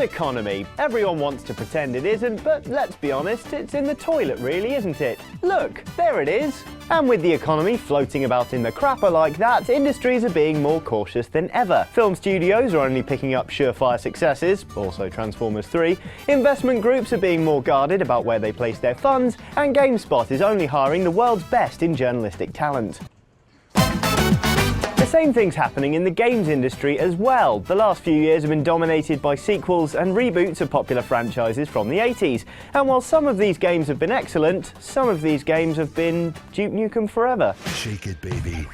economy. Everyone wants to pretend it isn't, but let's be honest, it's in the toilet really, isn't it? Look, there it is. And with the economy floating about in the crapper like that, industries are being more cautious than ever. Film studios are only picking up surefire successes, also Transformers 3, investment groups are being more guarded about where they place their funds, and GameSpot is only hiring the world's best in journalistic talent. The same thing's happening in the games industry as well. The last few years have been dominated by sequels and reboots of popular franchises from the 80s. And while some of these games have been excellent, some of these games have been Duke Nukem Forever. Shake it, baby.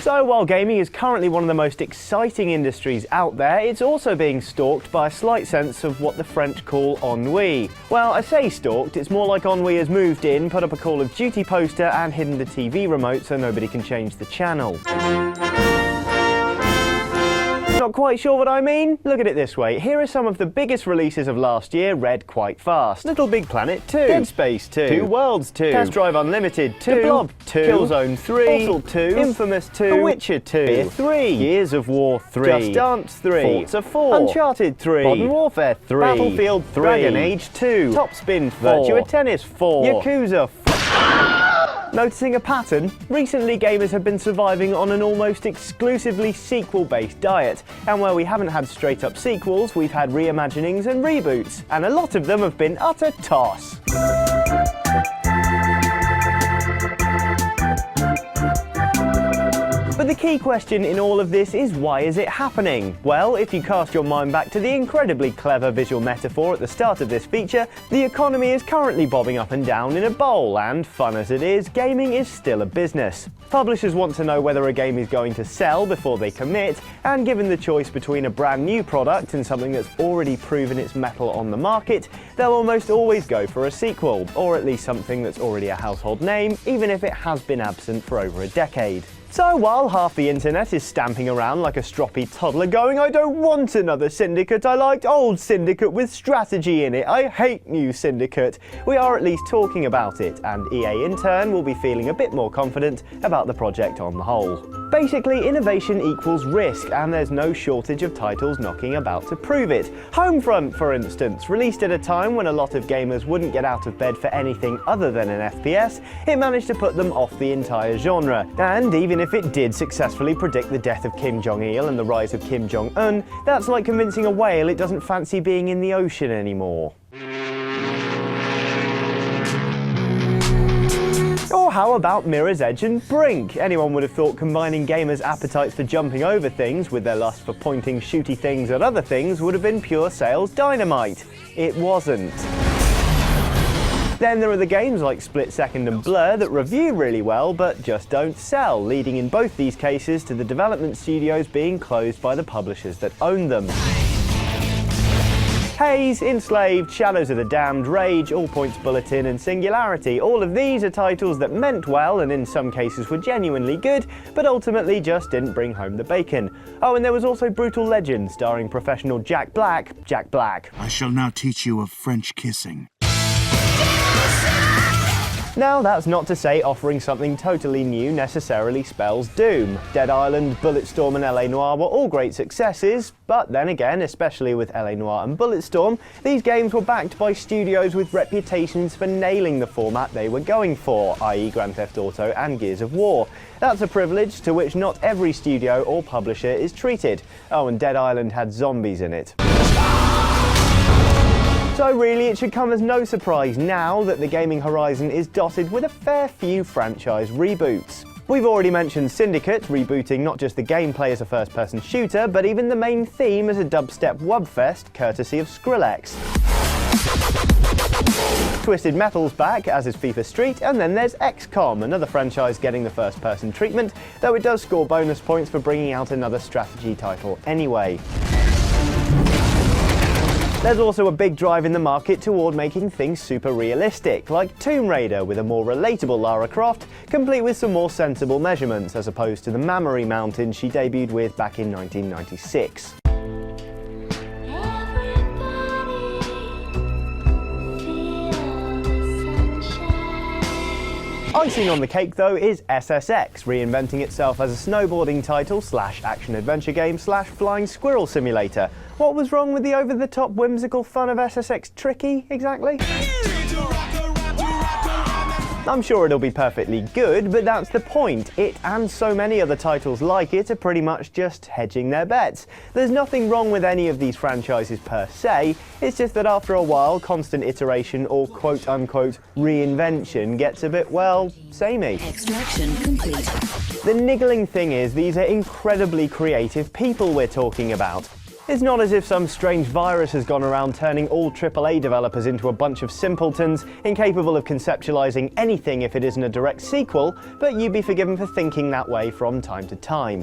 So while gaming is currently one of the most exciting industries out there, it's also being stalked by a slight sense of what the French call ennui. Well, I say stalked, it's more like ennui has moved in, put up a Call of Duty poster and hidden the TV remote so nobody can change the channel. Not quite sure what I mean? Look at it this way. Here are some of the biggest releases of last year read quite fast. Little Big Planet 2, Dead Space 2, Two Worlds 2, Test Drive Unlimited 2, The Blob 2, Killzone 3, Portal 2, Infamous 2, The Witcher 2, Fear 3, Gears of War 3, Just Dance 3, Forza 4, Uncharted 3, Modern Warfare 3, Battlefield 3, Dragon Age 2, Topspin 4, Virtua Tennis 4, Yakuza 4. Noticing a pattern? Recently gamers have been surviving on an almost exclusively sequel-based diet, and where we haven't had straight-up sequels, we've had reimaginings and reboots, and a lot of them have been utter toss. But the key question in all of this is, why is it happening? Well, if you cast your mind back to the incredibly clever visual metaphor at the start of this feature, the economy is currently bobbing up and down in a bowl, and fun as it is, gaming is still a business. Publishers want to know whether a game is going to sell before they commit, and given the choice between a brand new product and something that's already proven its mettle on the market, they'll almost always go for a sequel, or at least something that's already a household name, even if it has been absent for over a decade. So while half the internet is stamping around like a stroppy toddler going, "I don't want another Syndicate, I liked old Syndicate with strategy in it, I hate new Syndicate," we are at least talking about it, and EA in turn will be feeling a bit more confident about the project on the whole. Basically, innovation equals risk, and there's no shortage of titles knocking about to prove it. Homefront, for instance, released at a time when a lot of gamers wouldn't get out of bed for anything other than an FPS, it managed to put them off the entire genre, and even if it did successfully predict the death of Kim Jong-il and the rise of Kim Jong-un, that's like convincing a whale it doesn't fancy being in the ocean anymore. Or how about Mirror's Edge and Brink? Anyone would have thought combining gamers' appetites for jumping over things with their lust for pointing shooty things at other things would have been pure sales dynamite. It wasn't. Then there are the games like Split Second and Blur that review really well but just don't sell, leading in both these cases to the development studios being closed by the publishers that own them. Haze, Enslaved, Shadows of the Damned, Rage, All Points Bulletin and Singularity, all of these are titles that meant well and in some cases were genuinely good, but ultimately just didn't bring home the bacon. Oh, and there was also Brutal Legend, starring professional Jack Black. I shall now teach you of French kissing. Now, that's not to say offering something totally new necessarily spells doom. Dead Island, Bulletstorm and LA Noire were all great successes, but then again, especially with LA Noire and Bulletstorm, these games were backed by studios with reputations for nailing the format they were going for, i.e. Grand Theft Auto and Gears of War. That's a privilege to which not every studio or publisher is treated. Oh, and Dead Island had zombies in it. So really, it should come as no surprise now that the gaming horizon is dotted with a fair few franchise reboots. We've already mentioned Syndicate, rebooting not just the gameplay as a first-person shooter, but even the main theme as a dubstep wubfest, courtesy of Skrillex. Twisted Metal's back, as is FIFA Street, and then there's XCOM, another franchise getting the first-person treatment, though it does score bonus points for bringing out another strategy title anyway. There's also a big drive in the market toward making things super realistic, like Tomb Raider with a more relatable Lara Croft, complete with some more sensible measurements as opposed to the mammary mountain she debuted with back in 1996. Icing on the cake though is SSX, reinventing itself as a snowboarding title / action-adventure game / flying squirrel simulator. What was wrong with the over-the-top whimsical fun of SSX Tricky, exactly? I'm sure it'll be perfectly good, but that's the point. It and so many other titles like it are pretty much just hedging their bets. There's nothing wrong with any of these franchises per se, it's just that after a while, constant iteration or quote-unquote reinvention gets a bit, well, samey. Extraction complete. The niggling thing is, these are incredibly creative people we're talking about. It's not as if some strange virus has gone around turning all AAA developers into a bunch of simpletons, incapable of conceptualizing anything if it isn't a direct sequel, but you'd be forgiven for thinking that way from time to time.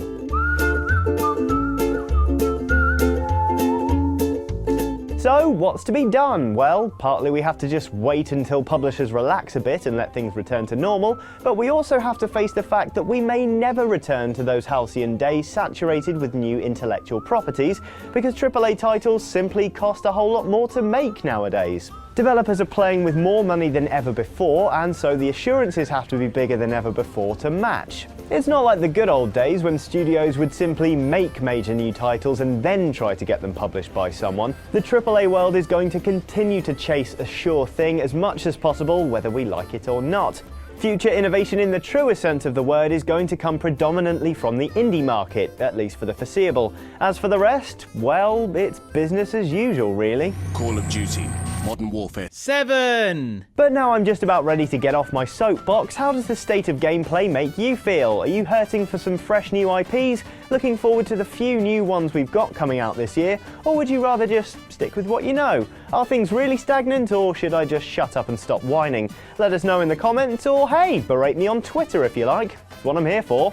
So, what's to be done? Well, partly we have to just wait until publishers relax a bit and let things return to normal, but we also have to face the fact that we may never return to those halcyon days saturated with new intellectual properties, because AAA titles simply cost a whole lot more to make nowadays. Developers are playing with more money than ever before, and so the assurances have to be bigger than ever before to match. It's not like the good old days when studios would simply make major new titles and then try to get them published by someone. The AAA world is going to continue to chase a sure thing as much as possible, whether we like it or not. Future innovation in the truest sense of the word is going to come predominantly from the indie market, at least for the foreseeable. As for the rest, well, it's business as usual, really. Call of Duty, Modern Warfare 7! But now I'm just about ready to get off my soapbox. How does the state of gameplay make you feel? Are you hurting for some fresh new IPs? Looking forward to the few new ones we've got coming out this year? Or would you rather just stick with what you know? Are things really stagnant, or should I just shut up and stop whining? Let us know in the comments, or hey, berate me on Twitter if you like. That's what I'm here for.